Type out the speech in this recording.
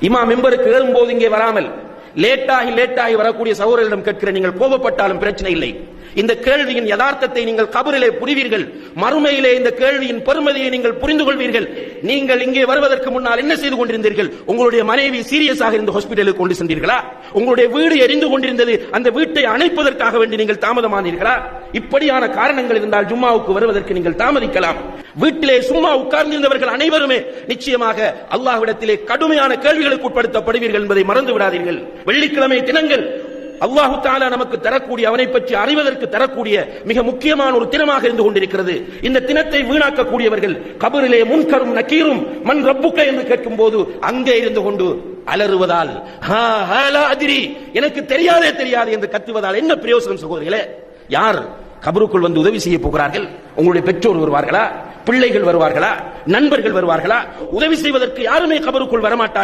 இமாம் மிம்பருக்கு ஏறும்போது இங்கே வராமல் லேட்டாகி வரக்கூடிய சகோதரர்களிடம் கேட்கிற, நீங்கள் கோபப்பட்டாலும் பிரச்சனை இல்லை. இந்த கேள்வியின் யதார்த்தத்தை நீங்கள் கபரிலே புரிவீர்கள். மறுமையிலே இந்த கேள்வியின் பெருமதியை நீங்கள் புரிந்து கொள்வீர்கள். நீங்கள் இங்கே வருவதற்கு முன்னால் என்ன செய்து கொண்டிருந்தீர்கள்? உங்களுடைய மனைவி சீரியஸாக இருந்த ஹாஸ்பிட்டலுக்கு கொண்டு சென்றீர்களா? உங்களுடைய வீடு எரிந்து கொண்டிருந்தது, அந்த வீட்டை அணைப்பதற்காக வேண்டி நீங்கள் தாமதமானீர்களா? இப்படியான காரணங்கள் இருந்தால் ஜும்மாவுக்கு வருவதற்கு நீங்கள் தாமதிக்கலாம். வீட்டிலே சும்மா உட்கார்ந்திருந்தவர்கள் அனைவருமே நிச்சயமாக அல்லாஹ்விடத்திலே கடுமையான கேள்விகளுக்கு உட்படுத்தப்படுவீர்கள் என்பதை மறந்து விடாதீர்கள். வெள்ளிக்கிழமை தினங்கள் அல்லாஹு தஆலா நமக்கு தரக்கூடிய, அவனை பற்றி அறிவதற்கு தரக்கூடிய மிக முக்கியமான ஒரு தினமாக இருந்து கொண்டிருக்கிறது. இந்த தினத்தை வீணாக்கக்கூடியவர்கள் கபரிலே முன்கரும் நக்கீரும் மன் ரப்புக்க என்று கேட்கும் போது அங்கே இருந்து கொண்டு அலறுவதால், எனக்கு தெரியாது என்று கத்துவதால் என்ன பிரயோசனம் சகோதரர்களே? யார் கபருக்குள் வந்து உதவி செய்ய போகிறார்கள்? உங்களுடைய பெற்றோர் வருவார்களா? பிள்ளைகள் வருவார்களா? நண்பர்கள் வருவார்களா? உதவி செய்வதற்கு யாருமே கபருக்குள் வரமாட்டார்கள்.